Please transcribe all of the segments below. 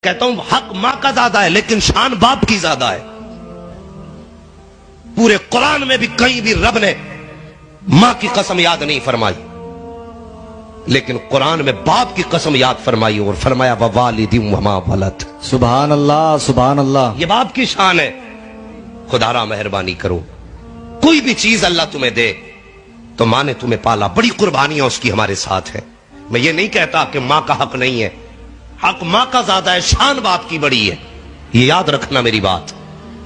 کہتا ہوں حق ماں کا زیادہ ہے لیکن شان باپ کی زیادہ ہے. پورے قرآن میں بھی کہیں بھی رب نے ماں کی قسم یاد نہیں فرمائی، لیکن قرآن میں باپ کی قسم یاد فرمائی اور فرمایا ووالد وما ولد. سبحان اللہ سبحان اللہ. یہ باپ کی شان ہے. خدا را مہربانی کرو، کوئی بھی چیز اللہ تمہیں دے تو ماں نے تمہیں پالا، بڑی قربانیاں اس کی ہمارے ساتھ ہے. میں یہ نہیں کہتا کہ ماں کا حق نہیں ہے، حق ماں کا زیادہ ہے، شان باپ کی بڑی ہے. یہ یاد رکھنا میری بات.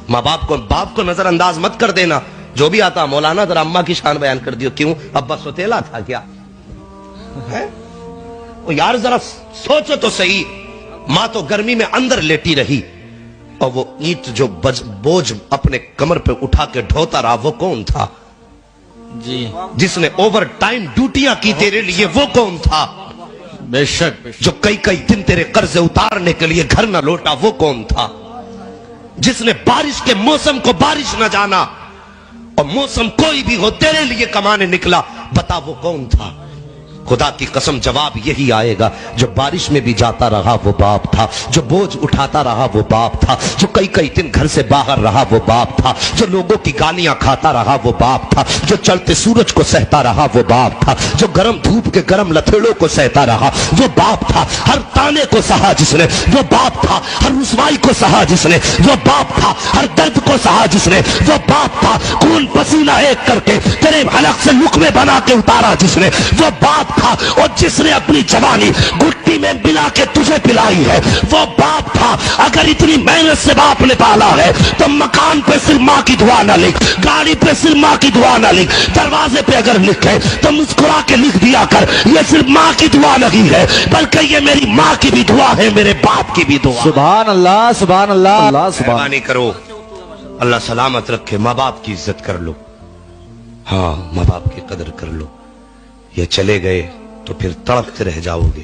ماں باپ کو نظر انداز مت کر دینا. جو بھی آتا مولانا ذرا اماں کی شان بیان کر دیو. کیوں؟ ابا سوتیلا تھا کیا؟ یار ذرا سوچو تو صحیح. ماں تو گرمی میں اندر لیٹی رہی اور وہ اینٹ جو بوجھ اپنے کمر پہ اٹھا کے ڈھوتا رہا وہ کون تھا؟ جی جس نے اوور ٹائم ڈیوٹیاں کی تیرے لیے وہ کون تھا؟ بے شک. جو کئی دن تیرے قرض اتارنے کے لیے گھر نہ لوٹا وہ کون تھا؟ جس نے بارش کے موسم کو بارش نہ جانا اور موسم کوئی بھی ہو تیرے لیے کمانے نکلا، بتا وہ کون تھا؟ خدا کی قسم جواب یہی آئے گا. جو بارش میں بھی جاتا رہا وہ باپ تھا، جو بوجھ اٹھاتا رہا وہ باپ تھا، جو کئی دن گھر سے باہر رہا وہ باپ تھا، جو لوگوں کی گالیاں کھاتا رہا وہ باپ تھا، جو چلتے سورج کو سہتا رہا وہ باپ تھا، جو گرم دھوپ کے گرم لتھڑوں کو سہتا رہا وہ باپ تھا. ہر تانے کو سہا جس نے وہ باپ تھا، ہر رسوائی کو سہا جس نے وہ باپ تھا، ہر درد کو سہا جس نے وہ باپ تھا. خون پسینہ ایک کر کے تیرے حلق سے لقمے بنا کے اتارا جس نے وہ باپ تھا. اور جس نے اپنی جوانی گٹی میں ملا کے تجھے پلائی ہے وہ باپ تھا. اگر اتنی محنت سے باپ نے پالا ہے تو مکان پہ صرف ماں کی دعا نہ لکھ، گاڑی پہ صرف ماں کی دعا نہ لکھ، دروازے پہ اگر لکھے تو مسکرا کے لکھ دیا کر یہ صرف ماں کی دعا نہیں ہے بلکہ یہ میری ماں کی بھی دعا ہے، میرے باپ کی بھی دعا. سبحان اللہ سبحان اللہ. اللہ سبحان. مہربانی کرو، اللہ سلامت رکھے. ماں باپ کی عزت کر لو. ہاں ماں باپ کی قدر کر لو. یہ چلے گئے تو پھر تڑپتے رہ جاؤ گے.